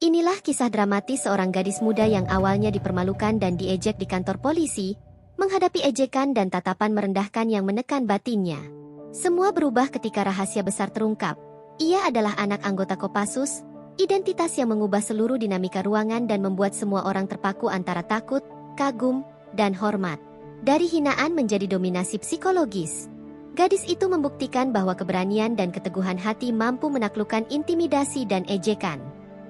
Inilah kisah dramatis seorang gadis muda yang awalnya dipermalukan dan diejek di kantor polisi, menghadapi ejekan dan tatapan merendahkan yang menekan batinnya. Semua berubah ketika rahasia besar terungkap. Ia adalah anak anggota Kopassus, identitas yang mengubah seluruh dinamika ruangan dan membuat semua orang terpaku antara takut, kagum, dan hormat. Dari hinaan menjadi dominasi psikologis. Gadis itu membuktikan bahwa keberanian dan keteguhan hati mampu menaklukkan intimidasi dan ejekan.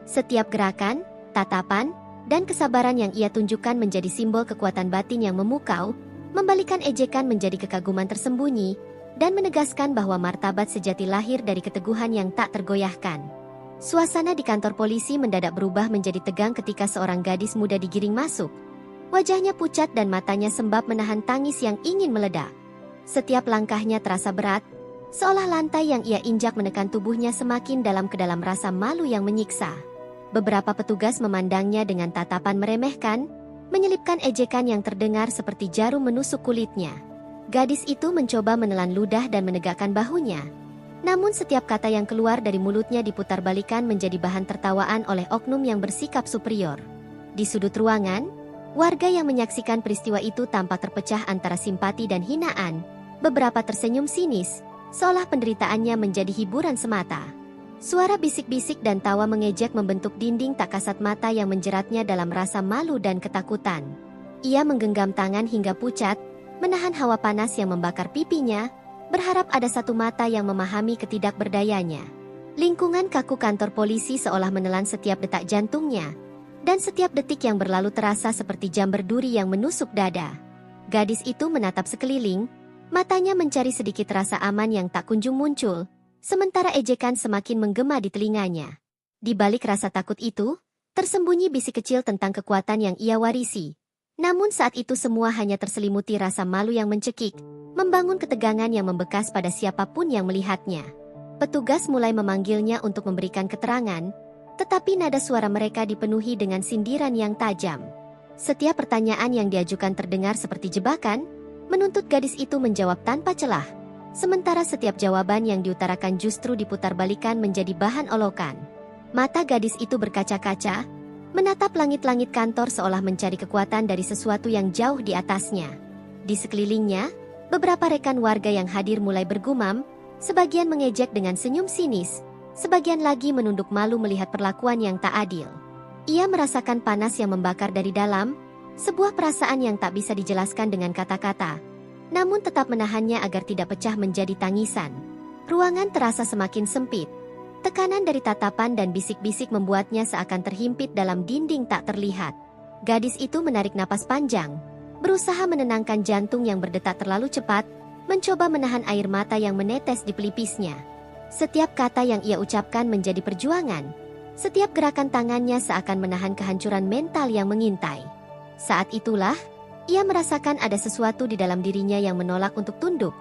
Setiap gerakan, tatapan, dan kesabaran yang ia tunjukkan menjadi simbol kekuatan batin yang memukau, membalikan ejekan menjadi kekaguman tersembunyi, dan menegaskan bahwa martabat sejati lahir dari keteguhan yang tak tergoyahkan. Suasana di kantor polisi mendadak berubah menjadi tegang ketika seorang gadis muda digiring masuk. Wajahnya pucat dan matanya sembab menahan tangis yang ingin meledak. Setiap langkahnya terasa berat, seolah lantai yang ia injak menekan tubuhnya semakin dalam ke dalam rasa malu yang menyiksa. Beberapa petugas memandangnya dengan tatapan meremehkan, menyelipkan ejekan yang terdengar seperti jarum menusuk kulitnya. Gadis itu mencoba menelan ludah dan menegakkan bahunya. Namun setiap kata yang keluar dari mulutnya diputarbalikan menjadi bahan tertawaan oleh oknum yang bersikap superior. Di sudut ruangan, warga yang menyaksikan peristiwa itu tampak terpecah antara simpati dan hinaan. Beberapa tersenyum sinis, seolah penderitaannya menjadi hiburan semata. Suara bisik-bisik dan tawa mengejek membentuk dinding tak kasat mata yang menjeratnya dalam rasa malu dan ketakutan. Ia menggenggam tangan hingga pucat, menahan hawa panas yang membakar pipinya, berharap ada satu mata yang memahami ketidakberdayanya. Lingkungan kaku kantor polisi seolah menelan setiap detak jantungnya, dan setiap detik yang berlalu terasa seperti jam berduri yang menusuk dada. Gadis itu menatap sekeliling, matanya mencari sedikit rasa aman yang tak kunjung muncul, sementara ejekan semakin menggema di telinganya. Di balik rasa takut itu, tersembunyi bisik kecil tentang kekuatan yang ia warisi. Namun saat itu semua hanya terselimuti rasa malu yang mencekik, membangun ketegangan yang membekas pada siapapun yang melihatnya. Petugas mulai memanggilnya untuk memberikan keterangan, tetapi nada suara mereka dipenuhi dengan sindiran yang tajam. Setiap pertanyaan yang diajukan terdengar seperti jebakan, menuntut gadis itu menjawab tanpa celah. Sementara setiap jawaban yang diutarakan justru diputarbalikan menjadi bahan olokan. Mata gadis itu berkaca-kaca, menatap langit-langit kantor seolah mencari kekuatan dari sesuatu yang jauh di atasnya. Di sekelilingnya, beberapa rekan warga yang hadir mulai bergumam, sebagian mengejek dengan senyum sinis, sebagian lagi menunduk malu melihat perlakuan yang tak adil. Ia merasakan panas yang membakar dari dalam, sebuah perasaan yang tak bisa dijelaskan dengan kata-kata, namun tetap menahannya agar tidak pecah menjadi tangisan. Ruangan terasa semakin sempit. Tekanan dari tatapan dan bisik-bisik membuatnya seakan terhimpit dalam dinding tak terlihat. Gadis itu menarik napas panjang, berusaha menenangkan jantung yang berdetak terlalu cepat, mencoba menahan air mata yang menetes di pelipisnya. Setiap kata yang ia ucapkan menjadi perjuangan. Setiap gerakan tangannya seakan menahan kehancuran mental yang mengintai. Saat itulah, ia merasakan ada sesuatu di dalam dirinya yang menolak untuk tunduk.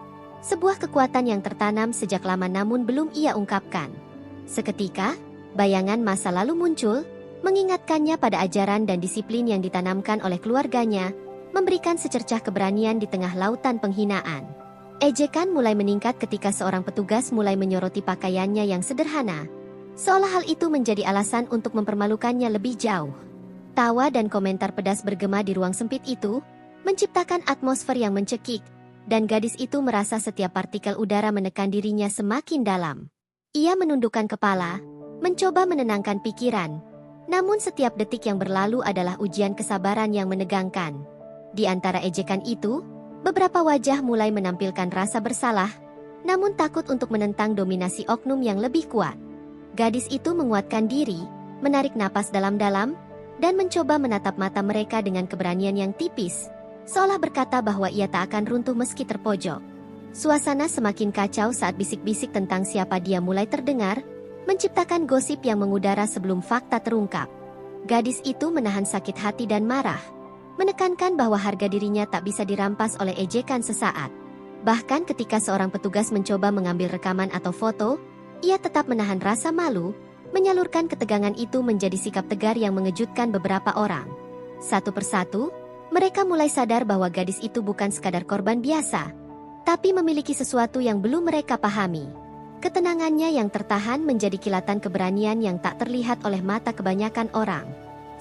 Sebuah kekuatan yang tertanam sejak lama namun belum ia ungkapkan. Seketika, bayangan masa lalu muncul, mengingatkannya pada ajaran dan disiplin yang ditanamkan oleh keluarganya, memberikan secercah keberanian di tengah lautan penghinaan. Ejekan mulai meningkat ketika seorang petugas mulai menyoroti pakaiannya yang sederhana, seolah hal itu menjadi alasan untuk mempermalukannya lebih jauh. Tawa dan komentar pedas bergema di ruang sempit itu, menciptakan atmosfer yang mencekik, dan gadis itu merasa setiap partikel udara menekan dirinya semakin dalam. Ia menundukkan kepala, mencoba menenangkan pikiran, namun setiap detik yang berlalu adalah ujian kesabaran yang menegangkan. Di antara ejekan itu, beberapa wajah mulai menampilkan rasa bersalah, namun takut untuk menentang dominasi oknum yang lebih kuat. Gadis itu menguatkan diri, menarik napas dalam-dalam, dan mencoba menatap mata mereka dengan keberanian yang tipis, seolah berkata bahwa ia tak akan runtuh meski terpojok. Suasana semakin kacau saat bisik-bisik tentang siapa dia mulai terdengar, menciptakan gosip yang mengudara sebelum fakta terungkap. Gadis itu menahan sakit hati dan marah, menekankan bahwa harga dirinya tak bisa dirampas oleh ejekan sesaat. Bahkan ketika seorang petugas mencoba mengambil rekaman atau foto, ia tetap menahan rasa malu, menyalurkan ketegangan itu menjadi sikap tegar yang mengejutkan beberapa orang. Satu persatu, mereka mulai sadar bahwa gadis itu bukan sekadar korban biasa, tapi memiliki sesuatu yang belum mereka pahami. Ketenangannya yang tertahan menjadi kilatan keberanian yang tak terlihat oleh mata kebanyakan orang.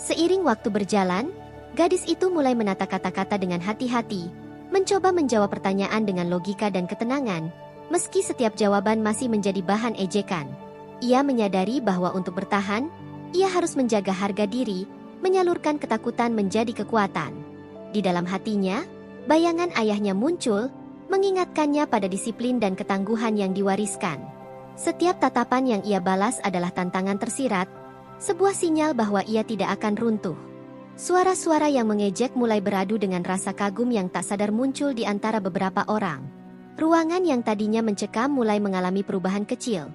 Seiring waktu berjalan, gadis itu mulai menata kata-kata dengan hati-hati, mencoba menjawab pertanyaan dengan logika dan ketenangan, meski setiap jawaban masih menjadi bahan ejekan. Ia menyadari bahwa untuk bertahan, ia harus menjaga harga diri, menyalurkan ketakutan menjadi kekuatan. Di dalam hatinya, bayangan ayahnya muncul, mengingatkannya pada disiplin dan ketangguhan yang diwariskan. Setiap tatapan yang ia balas adalah tantangan tersirat, sebuah sinyal bahwa ia tidak akan runtuh. Suara-suara yang mengejek mulai beradu dengan rasa kagum yang tak sadar muncul di antara beberapa orang. Ruangan yang tadinya mencekam mulai mengalami perubahan kecil,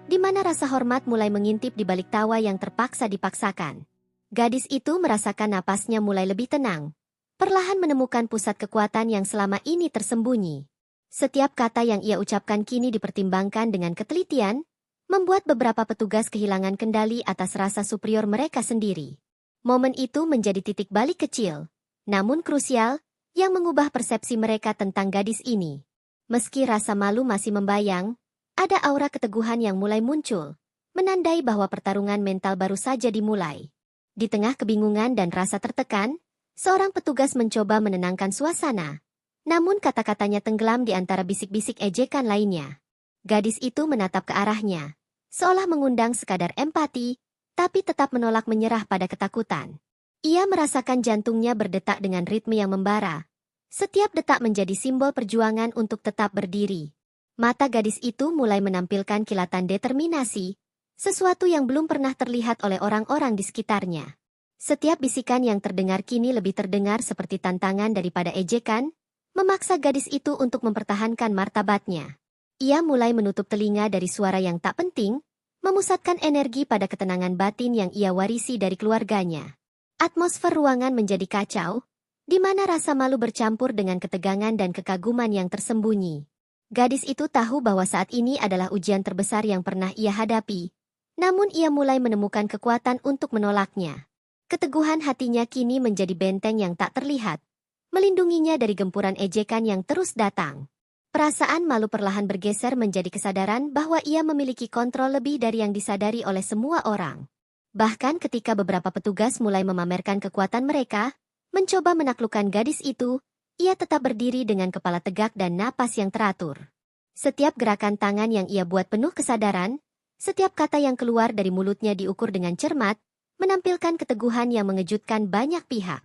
di mana rasa hormat mulai mengintip di balik tawa yang terpaksa dipaksakan. Gadis itu merasakan napasnya mulai lebih tenang, perlahan menemukan pusat kekuatan yang selama ini tersembunyi. Setiap kata yang ia ucapkan kini dipertimbangkan dengan ketelitian, membuat beberapa petugas kehilangan kendali atas rasa superior mereka sendiri. Momen itu menjadi titik balik kecil, namun krusial, yang mengubah persepsi mereka tentang gadis ini. Meski rasa malu masih membayang, ada aura keteguhan yang mulai muncul, menandai bahwa pertarungan mental baru saja dimulai. Di tengah kebingungan dan rasa tertekan, seorang petugas mencoba menenangkan suasana, namun kata-katanya tenggelam di antara bisik-bisik ejekan lainnya. Gadis itu menatap ke arahnya, seolah mengundang sekadar empati, tapi tetap menolak menyerah pada ketakutan. Ia merasakan jantungnya berdetak dengan ritme yang membara. Setiap detak menjadi simbol perjuangan untuk tetap berdiri. Mata gadis itu mulai menampilkan kilatan determinasi, sesuatu yang belum pernah terlihat oleh orang-orang di sekitarnya. Setiap bisikan yang terdengar kini lebih terdengar seperti tantangan daripada ejekan, memaksa gadis itu untuk mempertahankan martabatnya. Ia mulai menutup telinga dari suara yang tak penting, memusatkan energi pada ketenangan batin yang ia warisi dari keluarganya. Atmosfer ruangan menjadi kacau, di mana rasa malu bercampur dengan ketegangan dan kekaguman yang tersembunyi. Gadis itu tahu bahwa saat ini adalah ujian terbesar yang pernah ia hadapi, namun ia mulai menemukan kekuatan untuk menolaknya. Keteguhan hatinya kini menjadi benteng yang tak terlihat, melindunginya dari gempuran ejekan yang terus datang. Perasaan malu perlahan bergeser menjadi kesadaran bahwa ia memiliki kontrol lebih dari yang disadari oleh semua orang. Bahkan ketika beberapa petugas mulai memamerkan kekuatan mereka, mencoba menaklukkan gadis itu, ia tetap berdiri dengan kepala tegak dan napas yang teratur. Setiap gerakan tangan yang ia buat penuh kesadaran, setiap kata yang keluar dari mulutnya diukur dengan cermat, menampilkan keteguhan yang mengejutkan banyak pihak.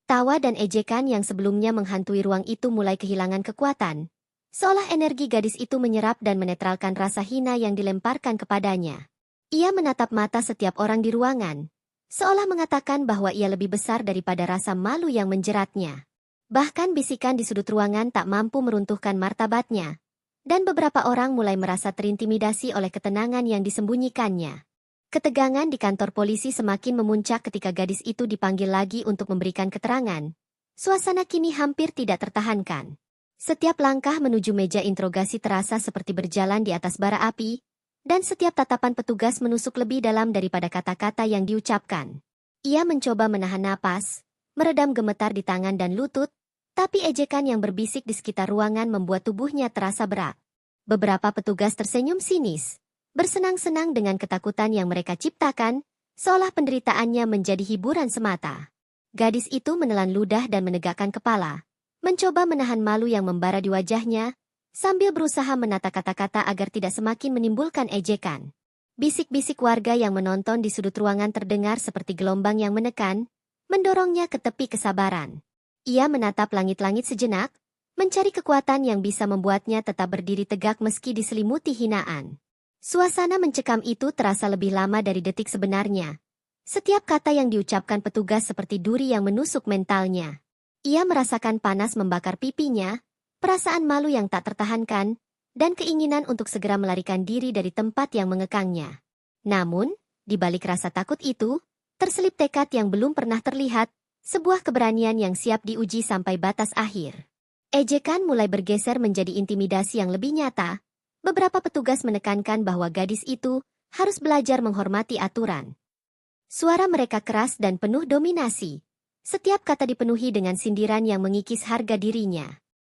Tawa dan ejekan yang sebelumnya menghantui ruang itu mulai kehilangan kekuatan, seolah energi gadis itu menyerap dan menetralkan rasa hina yang dilemparkan kepadanya. Ia menatap mata setiap orang di ruangan, seolah mengatakan bahwa ia lebih besar daripada rasa malu yang menjeratnya. Bahkan bisikan di sudut ruangan tak mampu meruntuhkan martabatnya, dan beberapa orang mulai merasa terintimidasi oleh ketenangan yang disembunyikannya. Ketegangan di kantor polisi semakin memuncak ketika gadis itu dipanggil lagi untuk memberikan keterangan. Suasana kini hampir tidak tertahankan. Setiap langkah menuju meja interogasi terasa seperti berjalan di atas bara api, dan setiap tatapan petugas menusuk lebih dalam daripada kata-kata yang diucapkan. Ia mencoba menahan napas, meredam gemetar di tangan dan lutut, tapi ejekan yang berbisik di sekitar ruangan membuat tubuhnya terasa berat. Beberapa petugas tersenyum sinis, bersenang-senang dengan ketakutan yang mereka ciptakan, seolah penderitaannya menjadi hiburan semata. Gadis itu menelan ludah dan menegakkan kepala, mencoba menahan malu yang membara di wajahnya, sambil berusaha menata kata-kata agar tidak semakin menimbulkan ejekan. Bisik-bisik warga yang menonton di sudut ruangan terdengar seperti gelombang yang menekan, mendorongnya ke tepi kesabaran. Ia menatap langit-langit sejenak, mencari kekuatan yang bisa membuatnya tetap berdiri tegak meski diselimuti hinaan. Suasana mencekam itu terasa lebih lama dari detik sebenarnya. Setiap kata yang diucapkan petugas seperti duri yang menusuk mentalnya. Ia merasakan panas membakar pipinya, perasaan malu yang tak tertahankan, dan keinginan untuk segera melarikan diri dari tempat yang mengekangnya. Namun, di balik rasa takut itu, terselip tekad yang belum pernah terlihat, sebuah keberanian yang siap diuji sampai batas akhir. Ejekan mulai bergeser menjadi intimidasi yang lebih nyata. Beberapa petugas menekankan bahwa gadis itu harus belajar menghormati aturan. Suara mereka keras dan penuh dominasi. Setiap kata dipenuhi dengan sindiran yang mengikis harga dirinya.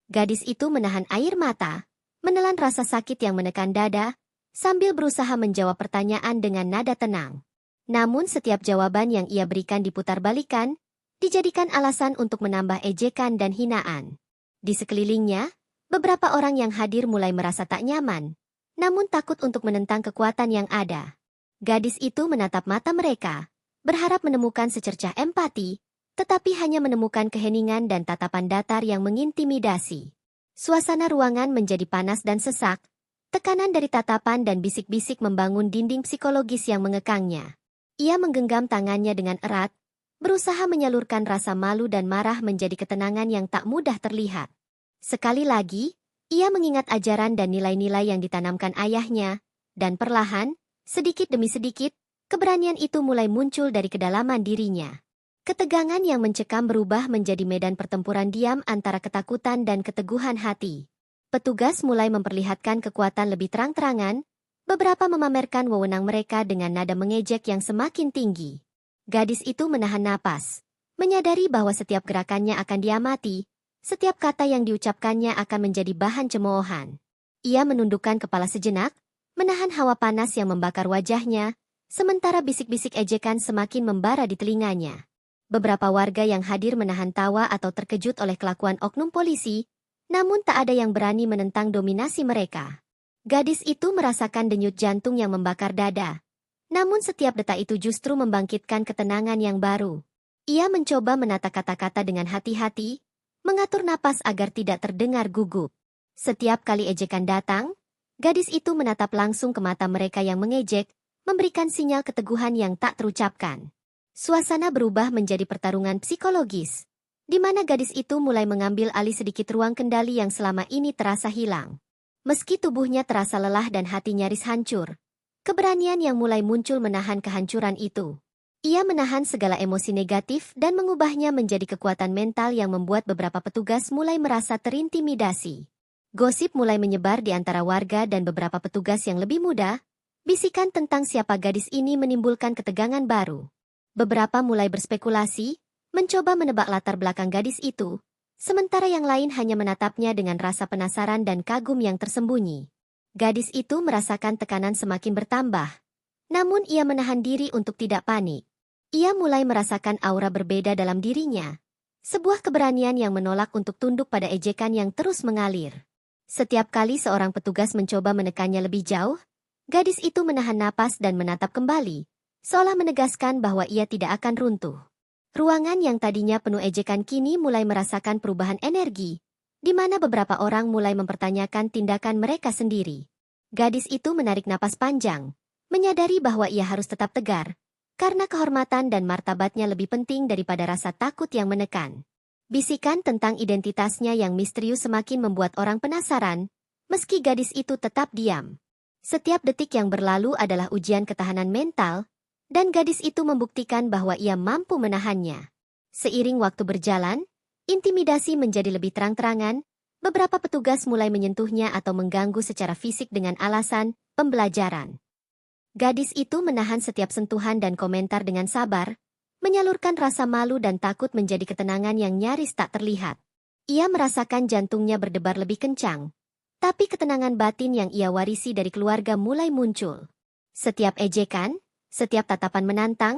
Gadis itu menahan air mata, menelan rasa sakit yang menekan dada, sambil berusaha menjawab pertanyaan dengan nada tenang. Namun setiap jawaban yang ia berikan diputarbalikan, dijadikan alasan untuk menambah ejekan dan hinaan. Di sekelilingnya, beberapa orang yang hadir mulai merasa tak nyaman, namun takut untuk menentang kekuatan yang ada. Gadis itu menatap mata mereka, berharap menemukan secercah empati, tetapi hanya menemukan keheningan dan tatapan datar yang mengintimidasi. Suasana ruangan menjadi panas dan sesak, tekanan dari tatapan dan bisik-bisik membangun dinding psikologis yang mengekangnya. Ia menggenggam tangannya dengan erat, berusaha menyalurkan rasa malu dan marah menjadi ketenangan yang tak mudah terlihat. Sekali lagi, ia mengingat ajaran dan nilai-nilai yang ditanamkan ayahnya, dan perlahan, sedikit demi sedikit, keberanian itu mulai muncul dari kedalaman dirinya. Ketegangan yang mencekam berubah menjadi medan pertempuran diam antara ketakutan dan keteguhan hati. Petugas mulai memperlihatkan kekuatan lebih terang-terangan, beberapa memamerkan wewenang mereka dengan nada mengejek yang semakin tinggi. Gadis itu menahan napas, menyadari bahwa setiap gerakannya akan diamati, setiap kata yang diucapkannya akan menjadi bahan cemoohan. Ia menundukkan kepala sejenak, menahan hawa panas yang membakar wajahnya, sementara bisik-bisik ejekan semakin membara di telinganya. Beberapa warga yang hadir menahan tawa atau terkejut oleh kelakuan oknum polisi, namun tak ada yang berani menentang dominasi mereka. Gadis itu merasakan denyut jantung yang membakar dada. Namun setiap detak itu justru membangkitkan ketenangan yang baru. Ia mencoba menata kata-kata dengan hati-hati, mengatur napas agar tidak terdengar gugup. Setiap kali ejekan datang, gadis itu menatap langsung ke mata mereka yang mengejek, memberikan sinyal keteguhan yang tak terucapkan. Suasana berubah menjadi pertarungan psikologis, di mana gadis itu mulai mengambil alih sedikit ruang kendali yang selama ini terasa hilang. Meski tubuhnya terasa lelah dan hati nyaris hancur, keberanian yang mulai muncul menahan kehancuran itu. Ia menahan segala emosi negatif dan mengubahnya menjadi kekuatan mental yang membuat beberapa petugas mulai merasa terintimidasi. Gosip mulai menyebar di antara warga dan beberapa petugas yang lebih muda. Bisikan tentang siapa gadis ini menimbulkan ketegangan baru. Beberapa mulai berspekulasi, mencoba menebak latar belakang gadis itu, sementara yang lain hanya menatapnya dengan rasa penasaran dan kagum yang tersembunyi. Gadis itu merasakan tekanan semakin bertambah, namun ia menahan diri untuk tidak panik. Ia mulai merasakan aura berbeda dalam dirinya, sebuah keberanian yang menolak untuk tunduk pada ejekan yang terus mengalir. Setiap kali seorang petugas mencoba menekannya lebih jauh, gadis itu menahan napas dan menatap kembali, seolah menegaskan bahwa ia tidak akan runtuh. Ruangan yang tadinya penuh ejekan kini mulai merasakan perubahan energi, di mana beberapa orang mulai mempertanyakan tindakan mereka sendiri. Gadis itu menarik napas panjang, menyadari bahwa ia harus tetap tegar, karena kehormatan dan martabatnya lebih penting daripada rasa takut yang menekan. Bisikan tentang identitasnya yang misterius semakin membuat orang penasaran, meski gadis itu tetap diam. Setiap detik yang berlalu adalah ujian ketahanan mental, dan gadis itu membuktikan bahwa ia mampu menahannya. Seiring waktu berjalan, intimidasi menjadi lebih terang-terangan, beberapa petugas mulai menyentuhnya atau mengganggu secara fisik dengan alasan pembelajaran. Gadis itu menahan setiap sentuhan dan komentar dengan sabar, menyalurkan rasa malu dan takut menjadi ketenangan yang nyaris tak terlihat. Ia merasakan jantungnya berdebar lebih kencang, tapi ketenangan batin yang ia warisi dari keluarga mulai muncul. Setiap ejekan, setiap tatapan menantang,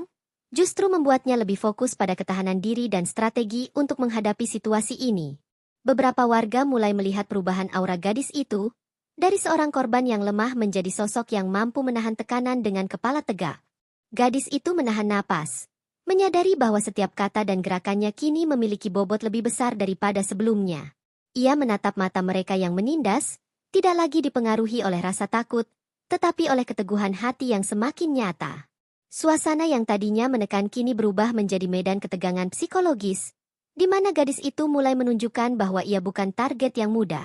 justru membuatnya lebih fokus pada ketahanan diri dan strategi untuk menghadapi situasi ini. Beberapa warga mulai melihat perubahan aura gadis itu, dari seorang korban yang lemah menjadi sosok yang mampu menahan tekanan dengan kepala tegak. Gadis itu menahan napas, menyadari bahwa setiap kata dan gerakannya kini memiliki bobot lebih besar daripada sebelumnya. Ia menatap mata mereka yang menindas, tidak lagi dipengaruhi oleh rasa takut, tetapi oleh keteguhan hati yang semakin nyata. Suasana yang tadinya menekan kini berubah menjadi medan ketegangan psikologis, di mana gadis itu mulai menunjukkan bahwa ia bukan target yang mudah.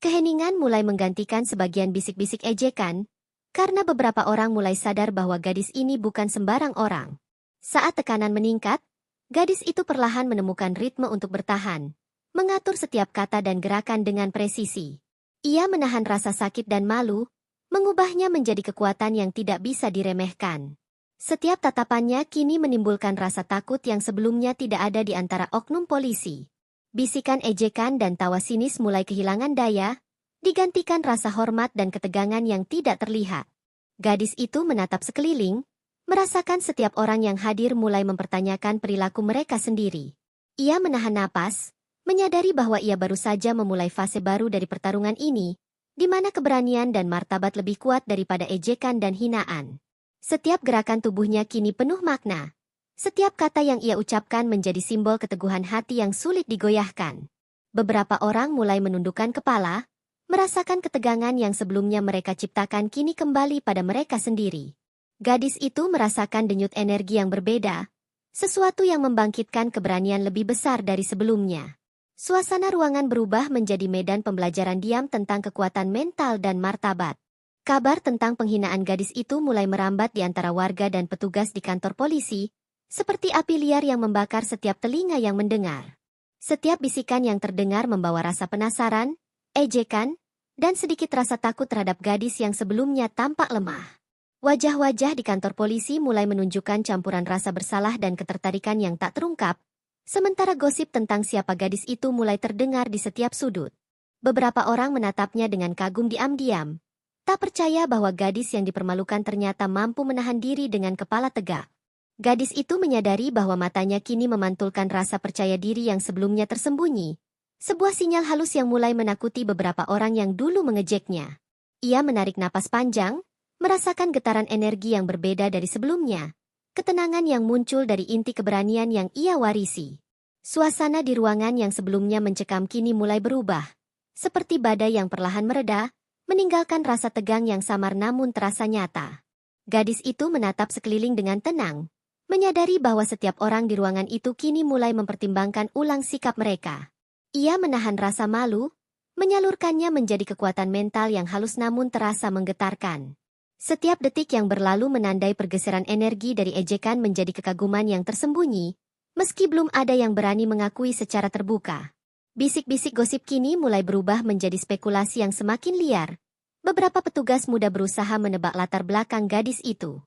Keheningan mulai menggantikan sebagian bisik-bisik ejekan, karena beberapa orang mulai sadar bahwa gadis ini bukan sembarang orang. Saat tekanan meningkat, gadis itu perlahan menemukan ritme untuk bertahan, mengatur setiap kata dan gerakan dengan presisi. Ia menahan rasa sakit dan malu, mengubahnya menjadi kekuatan yang tidak bisa diremehkan. Setiap tatapannya kini menimbulkan rasa takut yang sebelumnya tidak ada di antara oknum polisi. Bisikan ejekan dan tawa sinis mulai kehilangan daya, digantikan rasa hormat dan ketegangan yang tidak terlihat. Gadis itu menatap sekeliling, merasakan setiap orang yang hadir mulai mempertanyakan perilaku mereka sendiri. Ia menahan napas, menyadari bahwa ia baru saja memulai fase baru dari pertarungan ini, di mana keberanian dan martabat lebih kuat daripada ejekan dan hinaan. Setiap gerakan tubuhnya kini penuh makna. Setiap kata yang ia ucapkan menjadi simbol keteguhan hati yang sulit digoyahkan. Beberapa orang mulai menundukkan kepala, merasakan ketegangan yang sebelumnya mereka ciptakan kini kembali pada mereka sendiri. Gadis itu merasakan denyut energi yang berbeda, sesuatu yang membangkitkan keberanian lebih besar dari sebelumnya. Suasana ruangan berubah menjadi medan pembelajaran diam tentang kekuatan mental dan martabat. Kabar tentang penghinaan gadis itu mulai merambat di antara warga dan petugas di kantor polisi, seperti api liar yang membakar setiap telinga yang mendengar. Setiap bisikan yang terdengar membawa rasa penasaran, ejekan, dan sedikit rasa takut terhadap gadis yang sebelumnya tampak lemah. Wajah-wajah di kantor polisi mulai menunjukkan campuran rasa bersalah dan ketertarikan yang tak terungkap, sementara gosip tentang siapa gadis itu mulai terdengar di setiap sudut. Beberapa orang menatapnya dengan kagum diam-diam, tak percaya bahwa gadis yang dipermalukan ternyata mampu menahan diri dengan kepala tegak. Gadis itu menyadari bahwa matanya kini memantulkan rasa percaya diri yang sebelumnya tersembunyi, sebuah sinyal halus yang mulai menakuti beberapa orang yang dulu mengejeknya. Ia menarik napas panjang, merasakan getaran energi yang berbeda dari sebelumnya, ketenangan yang muncul dari inti keberanian yang ia warisi. Suasana di ruangan yang sebelumnya mencekam kini mulai berubah, seperti badai yang perlahan mereda, meninggalkan rasa tegang yang samar namun terasa nyata. Gadis itu menatap sekeliling dengan tenang, menyadari bahwa setiap orang di ruangan itu kini mulai mempertimbangkan ulang sikap mereka. Ia menahan rasa malu, menyalurkannya menjadi kekuatan mental yang halus namun terasa menggetarkan. Setiap detik yang berlalu menandai pergeseran energi dari ejekan menjadi kekaguman yang tersembunyi, meski belum ada yang berani mengakui secara terbuka. Bisik-bisik gosip kini mulai berubah menjadi spekulasi yang semakin liar. Beberapa petugas muda berusaha menebak latar belakang gadis itu.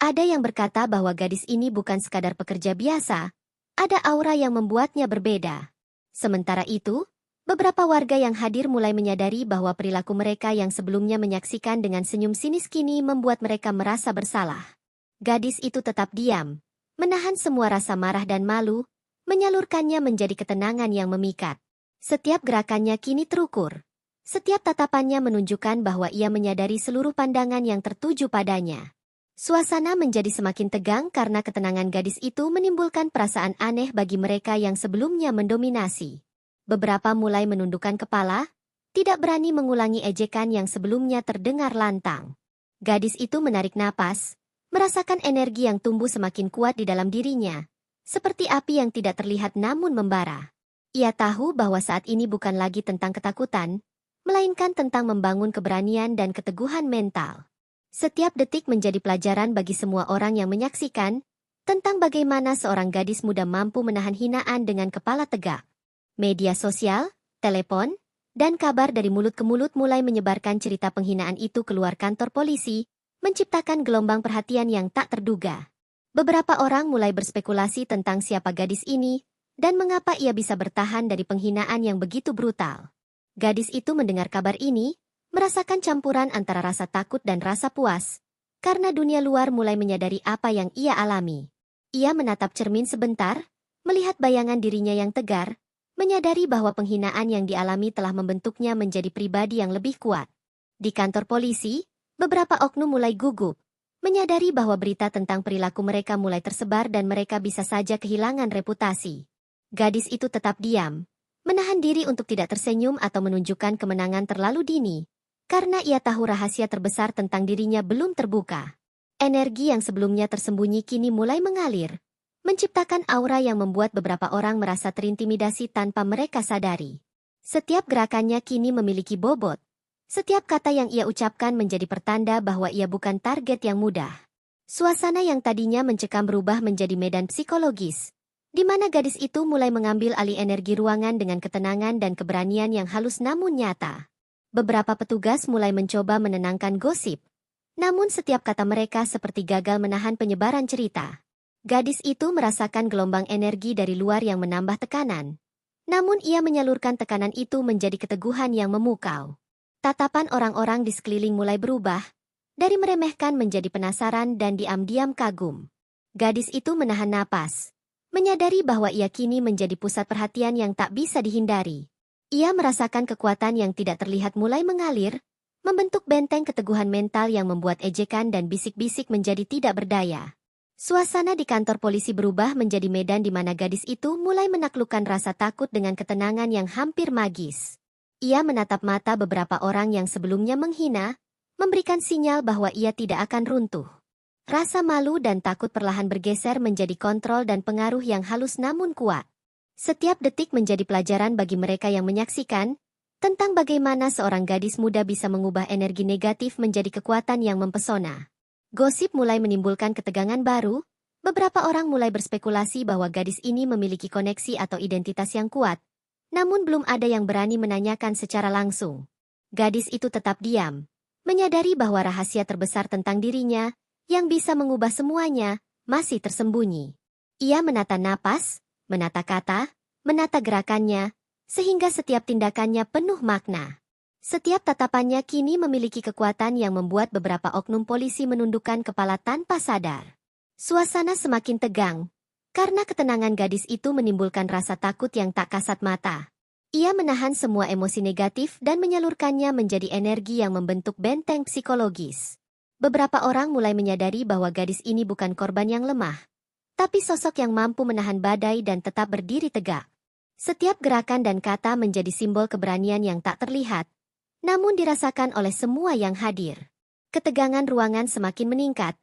Ada yang berkata bahwa gadis ini bukan sekadar pekerja biasa, ada aura yang membuatnya berbeda. Sementara itu, beberapa warga yang hadir mulai menyadari bahwa perilaku mereka yang sebelumnya menyaksikan dengan senyum sinis kini membuat mereka merasa bersalah. Gadis itu tetap diam, menahan semua rasa marah dan malu, menyalurkannya menjadi ketenangan yang memikat. Setiap gerakannya kini terukur. Setiap tatapannya menunjukkan bahwa ia menyadari seluruh pandangan yang tertuju padanya. Suasana menjadi semakin tegang karena ketenangan gadis itu menimbulkan perasaan aneh bagi mereka yang sebelumnya mendominasi. Beberapa mulai menundukkan kepala, tidak berani mengulangi ejekan yang sebelumnya terdengar lantang. Gadis itu menarik napas, merasakan energi yang tumbuh semakin kuat di dalam dirinya, seperti api yang tidak terlihat namun membara. Ia tahu bahwa saat ini bukan lagi tentang ketakutan, melainkan tentang membangun keberanian dan keteguhan mental. Setiap detik menjadi pelajaran bagi semua orang yang menyaksikan tentang bagaimana seorang gadis muda mampu menahan hinaan dengan kepala tegak. Media sosial, telepon, dan kabar dari mulut ke mulut mulai menyebarkan cerita penghinaan itu keluar kantor polisi, menciptakan gelombang perhatian yang tak terduga. Beberapa orang mulai berspekulasi tentang siapa gadis ini dan mengapa ia bisa bertahan dari penghinaan yang begitu brutal. Gadis itu mendengar kabar ini, merasakan campuran antara rasa takut dan rasa puas, karena dunia luar mulai menyadari apa yang ia alami. Ia menatap cermin sebentar, melihat bayangan dirinya yang tegar, menyadari bahwa penghinaan yang dialami telah membentuknya menjadi pribadi yang lebih kuat. Di kantor polisi, beberapa oknum mulai gugup, menyadari bahwa berita tentang perilaku mereka mulai tersebar dan mereka bisa saja kehilangan reputasi. Gadis itu tetap diam, menahan diri untuk tidak tersenyum atau menunjukkan kemenangan terlalu dini, karena ia tahu rahasia terbesar tentang dirinya belum terbuka. Energi yang sebelumnya tersembunyi kini mulai mengalir, menciptakan aura yang membuat beberapa orang merasa terintimidasi tanpa mereka sadari. Setiap gerakannya kini memiliki bobot. Setiap kata yang ia ucapkan menjadi pertanda bahwa ia bukan target yang mudah. Suasana yang tadinya mencekam berubah menjadi medan psikologis, di mana gadis itu mulai mengambil alih energi ruangan dengan ketenangan dan keberanian yang halus namun nyata. Beberapa petugas mulai mencoba menenangkan gosip, namun setiap kata mereka seperti gagal menahan penyebaran cerita. Gadis itu merasakan gelombang energi dari luar yang menambah tekanan, namun ia menyalurkan tekanan itu menjadi keteguhan yang memukau. Tatapan orang-orang di sekeliling mulai berubah, dari meremehkan menjadi penasaran dan diam-diam kagum. Gadis itu menahan napas, menyadari bahwa ia kini menjadi pusat perhatian yang tak bisa dihindari. Ia merasakan kekuatan yang tidak terlihat mulai mengalir, membentuk benteng keteguhan mental yang membuat ejekan dan bisik-bisik menjadi tidak berdaya. Suasana di kantor polisi berubah menjadi medan di mana gadis itu mulai menaklukkan rasa takut dengan ketenangan yang hampir magis. Ia menatap mata beberapa orang yang sebelumnya menghina, memberikan sinyal bahwa ia tidak akan runtuh. Rasa malu dan takut perlahan bergeser menjadi kontrol dan pengaruh yang halus namun kuat. Setiap detik menjadi pelajaran bagi mereka yang menyaksikan, tentang bagaimana seorang gadis muda bisa mengubah energi negatif menjadi kekuatan yang mempesona. Gosip mulai menimbulkan ketegangan baru, beberapa orang mulai berspekulasi bahwa gadis ini memiliki koneksi atau identitas yang kuat, namun belum ada yang berani menanyakan secara langsung. Gadis itu tetap diam, menyadari bahwa rahasia terbesar tentang dirinya, yang bisa mengubah semuanya, masih tersembunyi. Ia menata napas, menata kata, menata gerakannya, sehingga setiap tindakannya penuh makna. Setiap tatapannya kini memiliki kekuatan yang membuat beberapa oknum polisi menundukkan kepala tanpa sadar. Suasana semakin tegang, karena ketenangan gadis itu menimbulkan rasa takut yang tak kasat mata. Ia menahan semua emosi negatif dan menyalurkannya menjadi energi yang membentuk benteng psikologis. Beberapa orang mulai menyadari bahwa gadis ini bukan korban yang lemah, tapi sosok yang mampu menahan badai dan tetap berdiri tegak. Setiap gerakan dan kata menjadi simbol keberanian yang tak terlihat, namun dirasakan oleh semua yang hadir. Ketegangan ruangan semakin meningkat,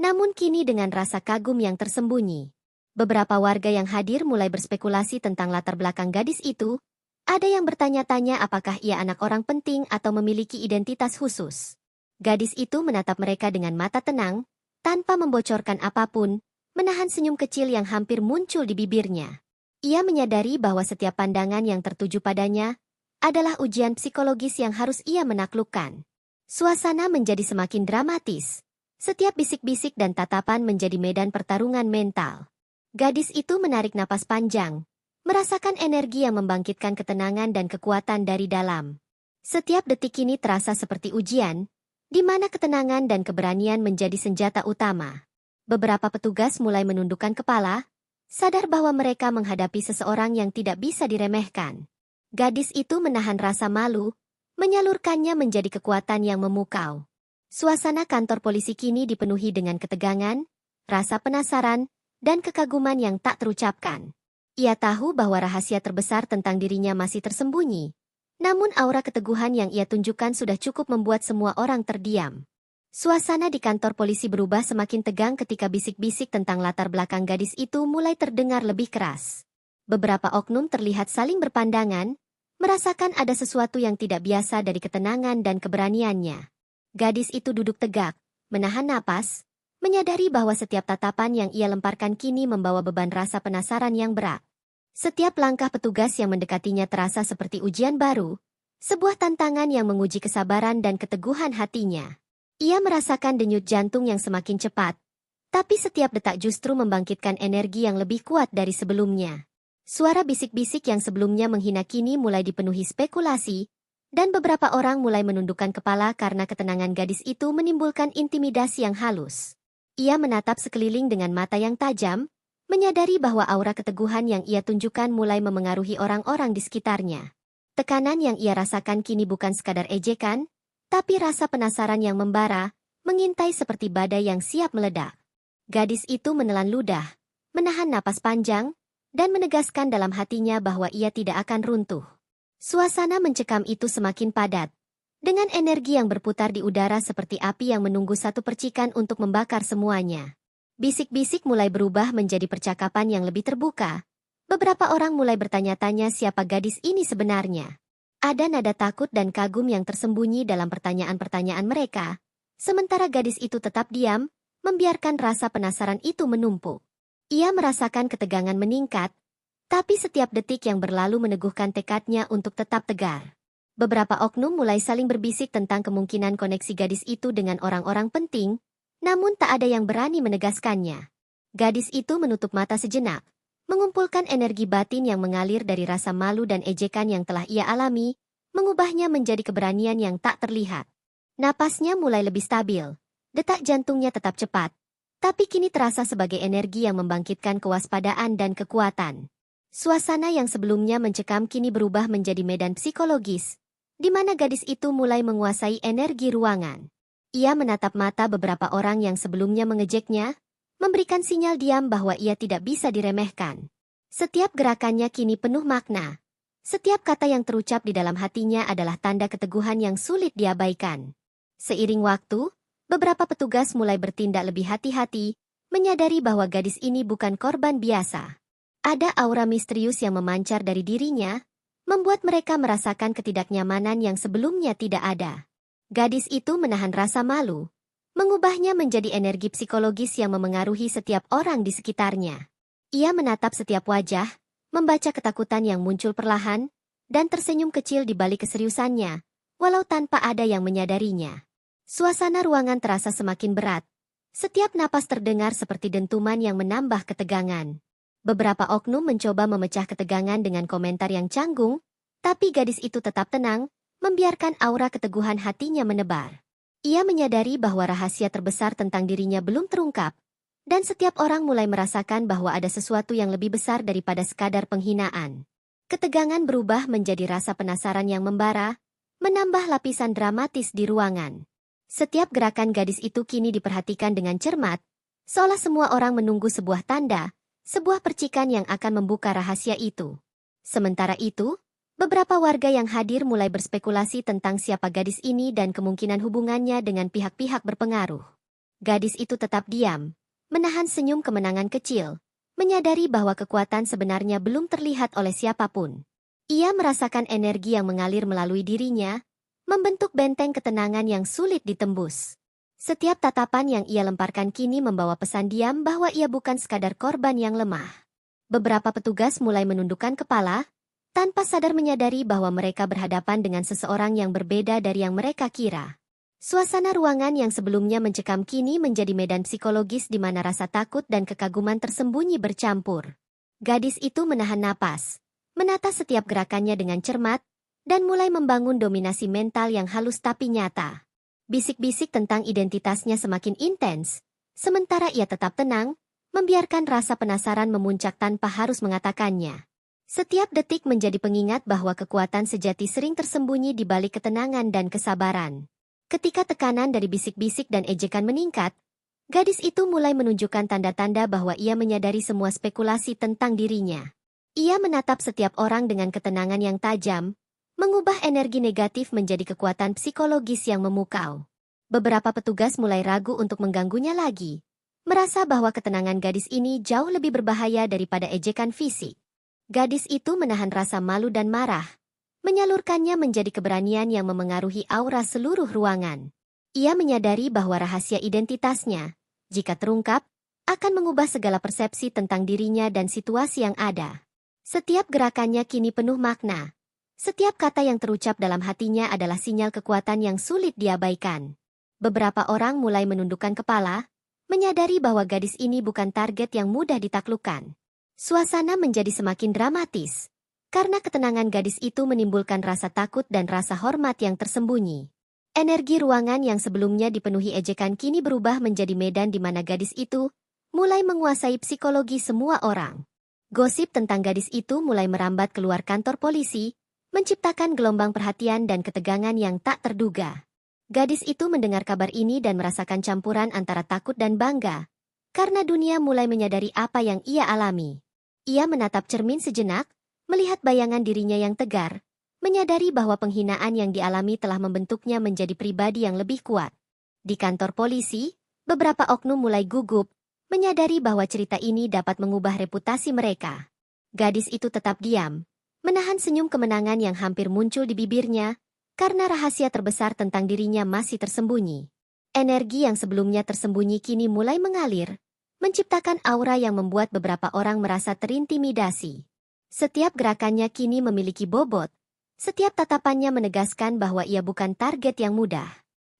namun kini dengan rasa kagum yang tersembunyi. Beberapa warga yang hadir mulai berspekulasi tentang latar belakang gadis itu. Ada yang bertanya-tanya apakah ia anak orang penting atau memiliki identitas khusus. Gadis itu menatap mereka dengan mata tenang, tanpa membocorkan apapun, menahan senyum kecil yang hampir muncul di bibirnya. Ia menyadari bahwa setiap pandangan yang tertuju padanya adalah ujian psikologis yang harus ia menaklukkan. Suasana menjadi semakin dramatis. Setiap bisik-bisik dan tatapan menjadi medan pertarungan mental. Gadis itu menarik napas panjang, merasakan energi yang membangkitkan ketenangan dan kekuatan dari dalam. Setiap detik ini terasa seperti ujian, di mana ketenangan dan keberanian menjadi senjata utama. Beberapa petugas mulai menundukkan kepala, sadar bahwa mereka menghadapi seseorang yang tidak bisa diremehkan. Gadis itu menahan rasa malu, menyalurkannya menjadi kekuatan yang memukau. Suasana kantor polisi kini dipenuhi dengan ketegangan, rasa penasaran, dan kekaguman yang tak terucapkan. Ia tahu bahwa rahasia terbesar tentang dirinya masih tersembunyi. Namun aura keteguhan yang ia tunjukkan sudah cukup membuat semua orang terdiam. Suasana di kantor polisi berubah semakin tegang ketika bisik-bisik tentang latar belakang gadis itu mulai terdengar lebih keras. Beberapa oknum terlihat saling berpandangan, merasakan ada sesuatu yang tidak biasa dari ketenangan dan keberaniannya. Gadis itu duduk tegak, menahan napas, menyadari bahwa setiap tatapan yang ia lemparkan kini membawa beban rasa penasaran yang berat. Setiap langkah petugas yang mendekatinya terasa seperti ujian baru, sebuah tantangan yang menguji kesabaran dan keteguhan hatinya. Ia merasakan denyut jantung yang semakin cepat, tapi setiap detak justru membangkitkan energi yang lebih kuat dari sebelumnya. Suara bisik-bisik yang sebelumnya menghina kini mulai dipenuhi spekulasi, dan beberapa orang mulai menundukkan kepala karena ketenangan gadis itu menimbulkan intimidasi yang halus. Ia menatap sekeliling dengan mata yang tajam, menyadari bahwa aura keteguhan yang ia tunjukkan mulai memengaruhi orang-orang di sekitarnya. Tekanan yang ia rasakan kini bukan sekadar ejekan, tapi rasa penasaran yang membara, mengintai seperti badai yang siap meledak. Gadis itu menelan ludah, menahan napas panjang, dan menegaskan dalam hatinya bahwa ia tidak akan runtuh. Suasana mencekam itu semakin padat, dengan energi yang berputar di udara seperti api yang menunggu satu percikan untuk membakar semuanya. Bisik-bisik mulai berubah menjadi percakapan yang lebih terbuka. Beberapa orang mulai bertanya-tanya siapa gadis ini sebenarnya. Ada nada takut dan kagum yang tersembunyi dalam pertanyaan-pertanyaan mereka, sementara gadis itu tetap diam, membiarkan rasa penasaran itu menumpuk. Ia merasakan ketegangan meningkat, tapi setiap detik yang berlalu meneguhkan tekadnya untuk tetap tegar. Beberapa oknum mulai saling berbisik tentang kemungkinan koneksi gadis itu dengan orang-orang penting, namun tak ada yang berani menegaskannya. Gadis itu menutup mata sejenak, mengumpulkan energi batin yang mengalir dari rasa malu dan ejekan yang telah ia alami, mengubahnya menjadi keberanian yang tak terlihat. Napasnya mulai lebih stabil, detak jantungnya tetap cepat, tapi kini terasa sebagai energi yang membangkitkan kewaspadaan dan kekuatan. Suasana yang sebelumnya mencekam kini berubah menjadi medan psikologis, di mana gadis itu mulai menguasai energi ruangan. Ia menatap mata beberapa orang yang sebelumnya mengejeknya, memberikan sinyal diam bahwa ia tidak bisa diremehkan. Setiap gerakannya kini penuh makna. Setiap kata yang terucap di dalam hatinya adalah tanda keteguhan yang sulit diabaikan. Seiring waktu, beberapa petugas mulai bertindak lebih hati-hati, menyadari bahwa gadis ini bukan korban biasa. Ada aura misterius yang memancar dari dirinya, membuat mereka merasakan ketidaknyamanan yang sebelumnya tidak ada. Gadis itu menahan rasa malu, mengubahnya menjadi energi psikologis yang memengaruhi setiap orang di sekitarnya. Ia menatap setiap wajah, membaca ketakutan yang muncul perlahan, dan tersenyum kecil di balik keseriusannya, walau tanpa ada yang menyadarinya. Suasana ruangan terasa semakin berat. Setiap napas terdengar seperti dentuman yang menambah ketegangan. Beberapa oknum mencoba memecah ketegangan dengan komentar yang canggung, tapi gadis itu tetap tenang, membiarkan aura keteguhan hatinya menebar. Ia menyadari bahwa rahasia terbesar tentang dirinya belum terungkap, dan setiap orang mulai merasakan bahwa ada sesuatu yang lebih besar daripada sekadar penghinaan. Ketegangan berubah menjadi rasa penasaran yang membara, menambah lapisan dramatis di ruangan. Setiap gerakan gadis itu kini diperhatikan dengan cermat, seolah semua orang menunggu sebuah tanda, sebuah percikan yang akan membuka rahasia itu. Sementara itu, beberapa warga yang hadir mulai berspekulasi tentang siapa gadis ini dan kemungkinan hubungannya dengan pihak-pihak berpengaruh. Gadis itu tetap diam, menahan senyum kemenangan kecil, menyadari bahwa kekuatan sebenarnya belum terlihat oleh siapapun. Ia merasakan energi yang mengalir melalui dirinya, membentuk benteng ketenangan yang sulit ditembus. Setiap tatapan yang ia lemparkan kini membawa pesan diam bahwa ia bukan sekadar korban yang lemah. Beberapa petugas mulai menundukkan kepala, tanpa sadar menyadari bahwa mereka berhadapan dengan seseorang yang berbeda dari yang mereka kira. Suasana ruangan yang sebelumnya mencekam kini menjadi medan psikologis di mana rasa takut dan kekaguman tersembunyi bercampur. Gadis itu menahan napas, menata setiap gerakannya dengan cermat, dan mulai membangun dominasi mental yang halus tapi nyata. Bisik-bisik tentang identitasnya semakin intens, sementara ia tetap tenang, membiarkan rasa penasaran memuncak tanpa harus mengatakannya. Setiap detik menjadi pengingat bahwa kekuatan sejati sering tersembunyi di balik ketenangan dan kesabaran. Ketika tekanan dari bisik-bisik dan ejekan meningkat, gadis itu mulai menunjukkan tanda-tanda bahwa ia menyadari semua spekulasi tentang dirinya. Ia menatap setiap orang dengan ketenangan yang tajam, mengubah energi negatif menjadi kekuatan psikologis yang memukau. Beberapa petugas mulai ragu untuk mengganggunya lagi, merasa bahwa ketenangan gadis ini jauh lebih berbahaya daripada ejekan fisik. Gadis itu menahan rasa malu dan marah, menyalurkannya menjadi keberanian yang memengaruhi aura seluruh ruangan. Ia menyadari bahwa rahasia identitasnya, jika terungkap, akan mengubah segala persepsi tentang dirinya dan situasi yang ada. Setiap gerakannya kini penuh makna. Setiap kata yang terucap dalam hatinya adalah sinyal kekuatan yang sulit diabaikan. Beberapa orang mulai menundukkan kepala, menyadari bahwa gadis ini bukan target yang mudah ditaklukkan. Suasana menjadi semakin dramatis, karena ketenangan gadis itu menimbulkan rasa takut dan rasa hormat yang tersembunyi. Energi ruangan yang sebelumnya dipenuhi ejekan kini berubah menjadi medan di mana gadis itu mulai menguasai psikologi semua orang. Gosip tentang gadis itu mulai merambat keluar kantor polisi, menciptakan gelombang perhatian dan ketegangan yang tak terduga. Gadis itu mendengar kabar ini dan merasakan campuran antara takut dan bangga, karena dunia mulai menyadari apa yang ia alami. Ia menatap cermin sejenak, melihat bayangan dirinya yang tegar, menyadari bahwa penghinaan yang dialami telah membentuknya menjadi pribadi yang lebih kuat. Di kantor polisi, beberapa oknum mulai gugup, menyadari bahwa cerita ini dapat mengubah reputasi mereka. Gadis itu tetap diam, menahan senyum kemenangan yang hampir muncul di bibirnya, karena rahasia terbesar tentang dirinya masih tersembunyi. Energi yang sebelumnya tersembunyi kini mulai mengalir, menciptakan aura yang membuat beberapa orang merasa terintimidasi. Setiap gerakannya kini memiliki bobot, setiap tatapannya menegaskan bahwa ia bukan target yang mudah.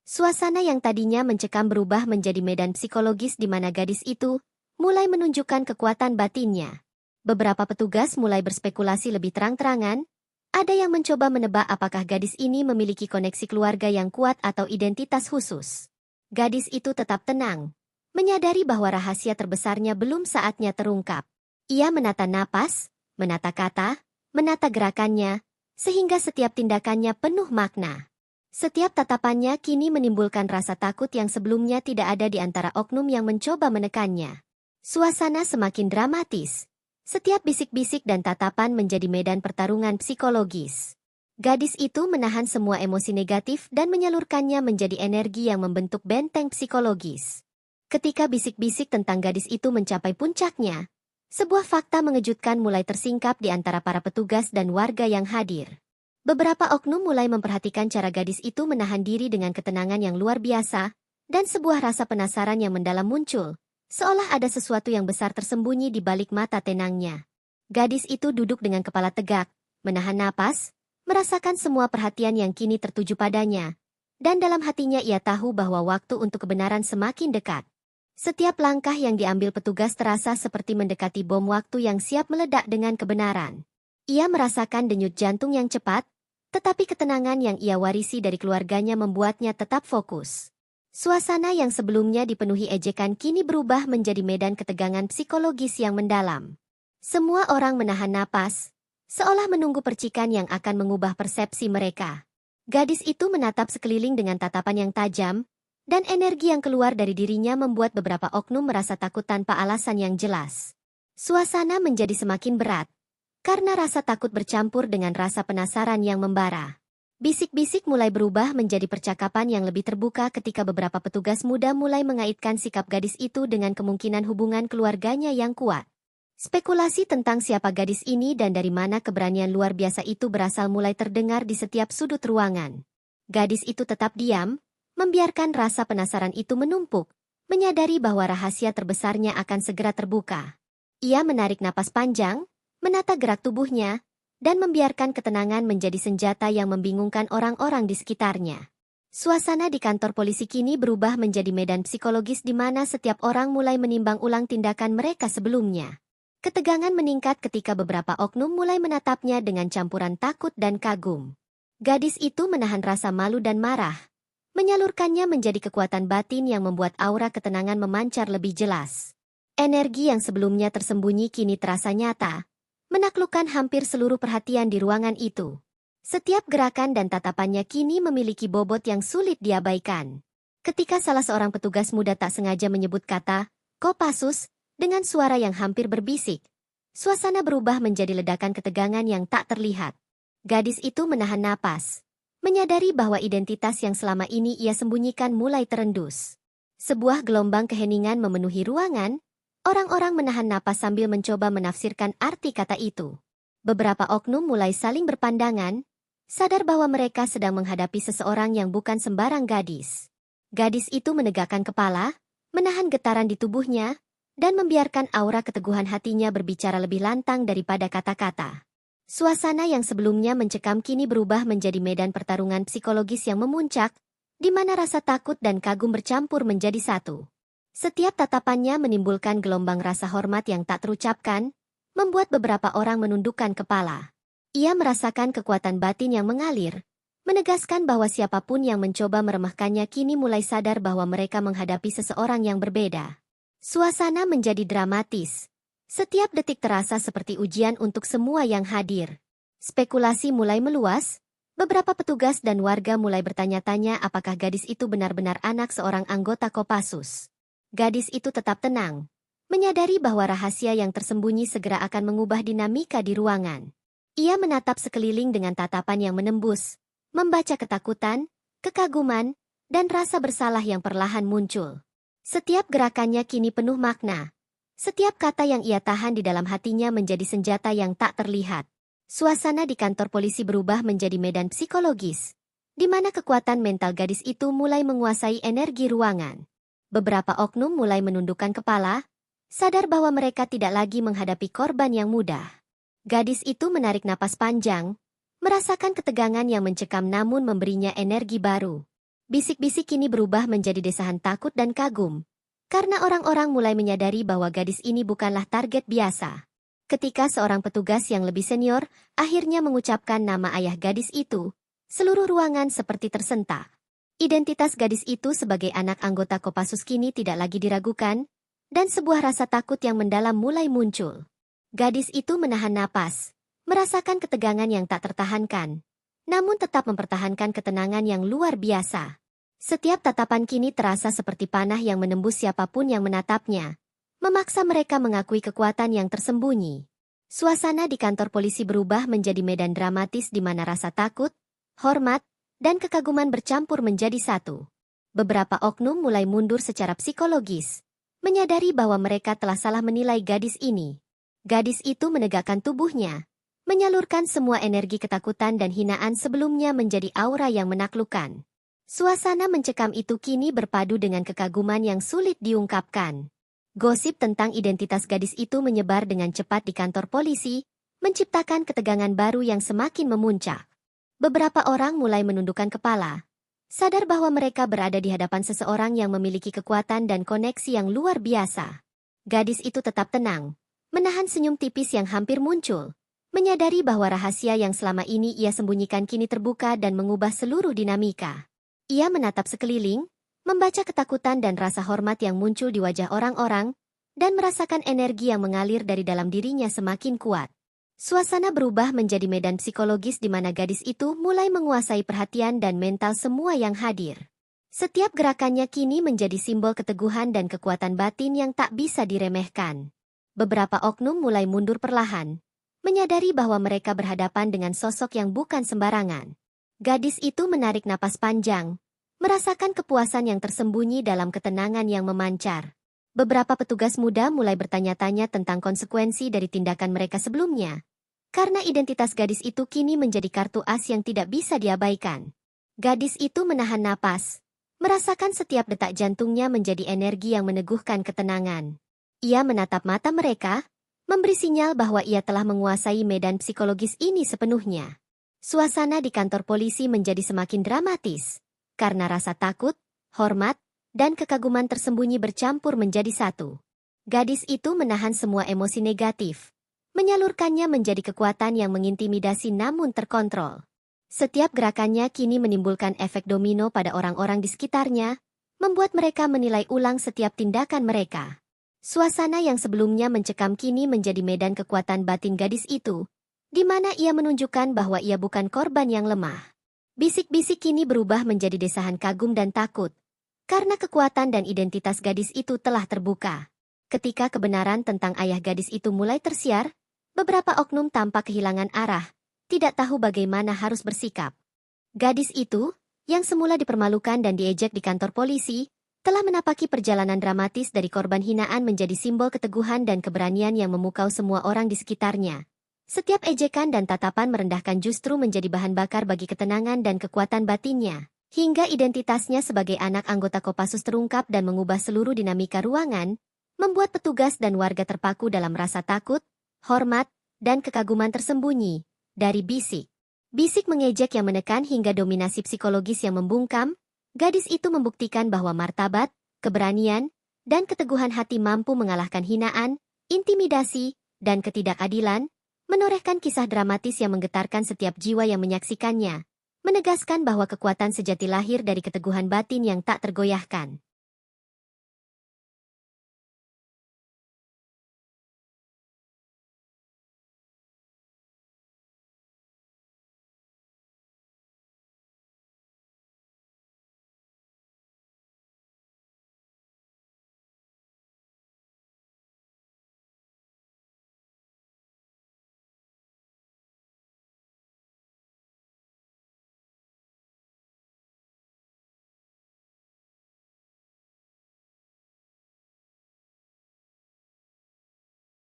Suasana yang tadinya mencekam berubah menjadi medan psikologis di mana gadis itu mulai menunjukkan kekuatan batinnya. Beberapa petugas mulai berspekulasi lebih terang-terangan, Ada yang mencoba menebak apakah gadis ini memiliki koneksi keluarga yang kuat atau identitas khusus. Gadis itu tetap tenang, menyadari bahwa rahasia terbesarnya belum saatnya terungkap. Ia menata napas, menata kata, menata gerakannya, sehingga setiap tindakannya penuh makna. Setiap tatapannya kini menimbulkan rasa takut yang sebelumnya tidak ada di antara oknum yang mencoba menekannya. Suasana semakin dramatis. Setiap bisik-bisik dan tatapan menjadi medan pertarungan psikologis. Gadis itu menahan semua emosi negatif dan menyalurkannya menjadi energi yang membentuk benteng psikologis. Ketika bisik-bisik tentang gadis itu mencapai puncaknya, sebuah fakta mengejutkan mulai tersingkap di antara para petugas dan warga yang hadir. Beberapa oknum mulai memperhatikan cara gadis itu menahan diri dengan ketenangan yang luar biasa, dan sebuah rasa penasaran yang mendalam muncul. Seolah ada sesuatu yang besar tersembunyi di balik mata tenangnya. Gadis itu duduk dengan kepala tegak, menahan napas, merasakan semua perhatian yang kini tertuju padanya. Dan dalam hatinya ia tahu bahwa waktu untuk kebenaran semakin dekat. Setiap langkah yang diambil petugas terasa seperti mendekati bom waktu yang siap meledak dengan kebenaran. Ia merasakan denyut jantung yang cepat, tetapi ketenangan yang ia warisi dari keluarganya membuatnya tetap fokus. Suasana yang sebelumnya dipenuhi ejekan kini berubah menjadi medan ketegangan psikologis yang mendalam. Semua orang menahan napas, seolah menunggu percikan yang akan mengubah persepsi mereka. Gadis itu menatap sekeliling dengan tatapan yang tajam, dan energi yang keluar dari dirinya membuat beberapa oknum merasa takut tanpa alasan yang jelas. Suasana menjadi semakin berat, karena rasa takut bercampur dengan rasa penasaran yang membara. Bisik-bisik mulai berubah menjadi percakapan yang lebih terbuka ketika beberapa petugas muda mulai mengaitkan sikap gadis itu dengan kemungkinan hubungan keluarganya yang kuat. Spekulasi tentang siapa gadis ini dan dari mana keberanian luar biasa itu berasal mulai terdengar di setiap sudut ruangan. Gadis itu tetap diam, membiarkan rasa penasaran itu menumpuk, menyadari bahwa rahasia terbesarnya akan segera terbuka. Ia menarik napas panjang, menata gerak tubuhnya, dan membiarkan ketenangan menjadi senjata yang membingungkan orang-orang di sekitarnya. Suasana di kantor polisi kini berubah menjadi medan psikologis di mana setiap orang mulai menimbang ulang tindakan mereka sebelumnya. Ketegangan meningkat ketika beberapa oknum mulai menatapnya dengan campuran takut dan kagum. Gadis itu menahan rasa malu dan marah, menyalurkannya menjadi kekuatan batin yang membuat aura ketenangan memancar lebih jelas. Energi yang sebelumnya tersembunyi kini terasa nyata, menaklukkan hampir seluruh perhatian di ruangan itu. Setiap gerakan dan tatapannya kini memiliki bobot yang sulit diabaikan. Ketika salah seorang petugas muda tak sengaja menyebut kata Kopassus dengan suara yang hampir berbisik, suasana berubah menjadi ledakan ketegangan yang tak terlihat. Gadis itu menahan napas, menyadari bahwa identitas yang selama ini ia sembunyikan mulai terendus. Sebuah gelombang keheningan memenuhi ruangan. Orang-orang menahan napas sambil mencoba menafsirkan arti kata itu. Beberapa oknum mulai saling berpandangan, sadar bahwa mereka sedang menghadapi seseorang yang bukan sembarang gadis. Gadis itu menegakkan kepala, menahan getaran di tubuhnya, dan membiarkan aura keteguhan hatinya berbicara lebih lantang daripada kata-kata. Suasana yang sebelumnya mencekam kini berubah menjadi medan pertarungan psikologis yang memuncak, di mana rasa takut dan kagum bercampur menjadi satu. Setiap tatapannya menimbulkan gelombang rasa hormat yang tak terucapkan, membuat beberapa orang menundukkan kepala. Ia merasakan kekuatan batin yang mengalir, menegaskan bahwa siapapun yang mencoba meremehkannya kini mulai sadar bahwa mereka menghadapi seseorang yang berbeda. Suasana menjadi dramatis. Setiap detik terasa seperti ujian untuk semua yang hadir. Spekulasi mulai meluas, beberapa petugas dan warga mulai bertanya-tanya apakah gadis itu benar-benar anak seorang anggota Kopassus. Gadis itu tetap tenang, menyadari bahwa rahasia yang tersembunyi segera akan mengubah dinamika di ruangan. Ia menatap sekeliling dengan tatapan yang menembus, membaca ketakutan, kekaguman, dan rasa bersalah yang perlahan muncul. Setiap gerakannya kini penuh makna. Setiap kata yang ia tahan di dalam hatinya menjadi senjata yang tak terlihat. Suasana di kantor polisi berubah menjadi medan psikologis, di mana kekuatan mental gadis itu mulai menguasai energi ruangan. Beberapa oknum mulai menundukkan kepala, sadar bahwa mereka tidak lagi menghadapi korban yang mudah. Gadis itu menarik napas panjang, merasakan ketegangan yang mencekam namun memberinya energi baru. Bisik-bisik kini berubah menjadi desahan takut dan kagum, karena orang-orang mulai menyadari bahwa gadis ini bukanlah target biasa. Ketika seorang petugas yang lebih senior akhirnya mengucapkan nama ayah gadis itu, seluruh ruangan seperti tersentak. Identitas gadis itu sebagai anak anggota Kopassus kini tidak lagi diragukan, dan sebuah rasa takut yang mendalam mulai muncul. Gadis itu menahan napas, merasakan ketegangan yang tak tertahankan, namun tetap mempertahankan ketenangan yang luar biasa. Setiap tatapan kini terasa seperti panah yang menembus siapapun yang menatapnya, memaksa mereka mengakui kekuatan yang tersembunyi. Suasana di kantor polisi berubah menjadi medan dramatis di mana rasa takut, hormat, dan kekaguman bercampur menjadi satu. Beberapa oknum mulai mundur secara psikologis, menyadari bahwa mereka telah salah menilai gadis ini. Gadis itu menegakkan tubuhnya, menyalurkan semua energi ketakutan dan hinaan sebelumnya menjadi aura yang menaklukkan. Suasana mencekam itu kini berpadu dengan kekaguman yang sulit diungkapkan. Gosip tentang identitas gadis itu menyebar dengan cepat di kantor polisi, menciptakan ketegangan baru yang semakin memuncak. Beberapa orang mulai menundukkan kepala, sadar bahwa mereka berada di hadapan seseorang yang memiliki kekuatan dan koneksi yang luar biasa. Gadis itu tetap tenang, menahan senyum tipis yang hampir muncul, menyadari bahwa rahasia yang selama ini ia sembunyikan kini terbuka dan mengubah seluruh dinamika. Ia menatap sekeliling, membaca ketakutan dan rasa hormat yang muncul di wajah orang-orang, dan merasakan energi yang mengalir dari dalam dirinya semakin kuat. Suasana berubah menjadi medan psikologis di mana gadis itu mulai menguasai perhatian dan mental semua yang hadir. Setiap gerakannya kini menjadi simbol keteguhan dan kekuatan batin yang tak bisa diremehkan. Beberapa oknum mulai mundur perlahan, menyadari bahwa mereka berhadapan dengan sosok yang bukan sembarangan. Gadis itu menarik napas panjang, merasakan kepuasan yang tersembunyi dalam ketenangan yang memancar. Beberapa petugas muda mulai bertanya-tanya tentang konsekuensi dari tindakan mereka sebelumnya, karena identitas gadis itu kini menjadi kartu as yang tidak bisa diabaikan. Gadis itu menahan napas, merasakan setiap detak jantungnya menjadi energi yang meneguhkan ketenangan. Ia menatap mata mereka, memberi sinyal bahwa ia telah menguasai medan psikologis ini sepenuhnya. Suasana di kantor polisi menjadi semakin dramatis, karena rasa takut, hormat, dan kekaguman tersembunyi bercampur menjadi satu. Gadis itu menahan semua emosi negatif, menyalurkannya menjadi kekuatan yang mengintimidasi namun terkontrol. Setiap gerakannya kini menimbulkan efek domino pada orang-orang di sekitarnya, membuat mereka menilai ulang setiap tindakan mereka. Suasana yang sebelumnya mencekam kini menjadi medan kekuatan batin gadis itu, di mana ia menunjukkan bahwa ia bukan korban yang lemah. Bisik-bisik kini berubah menjadi desahan kagum dan takut, karena kekuatan dan identitas gadis itu telah terbuka. Ketika kebenaran tentang ayah gadis itu mulai tersiar, beberapa oknum tampak kehilangan arah, tidak tahu bagaimana harus bersikap. Gadis itu, yang semula dipermalukan dan diejek di kantor polisi, telah menapaki perjalanan dramatis dari korban hinaan menjadi simbol keteguhan dan keberanian yang memukau semua orang di sekitarnya. Setiap ejekan dan tatapan merendahkan justru menjadi bahan bakar bagi ketenangan dan kekuatan batinnya, hingga identitasnya sebagai anak anggota Kopassus terungkap dan mengubah seluruh dinamika ruangan, membuat petugas dan warga terpaku dalam rasa takut, hormat, dan kekaguman tersembunyi. Dari bisik mengejek yang menekan hingga dominasi psikologis yang membungkam, gadis itu membuktikan bahwa martabat, keberanian, dan keteguhan hati mampu mengalahkan hinaan, intimidasi, dan ketidakadilan, menorehkan kisah dramatis yang menggetarkan setiap jiwa yang menyaksikannya, menegaskan bahwa kekuatan sejati lahir dari keteguhan batin yang tak tergoyahkan.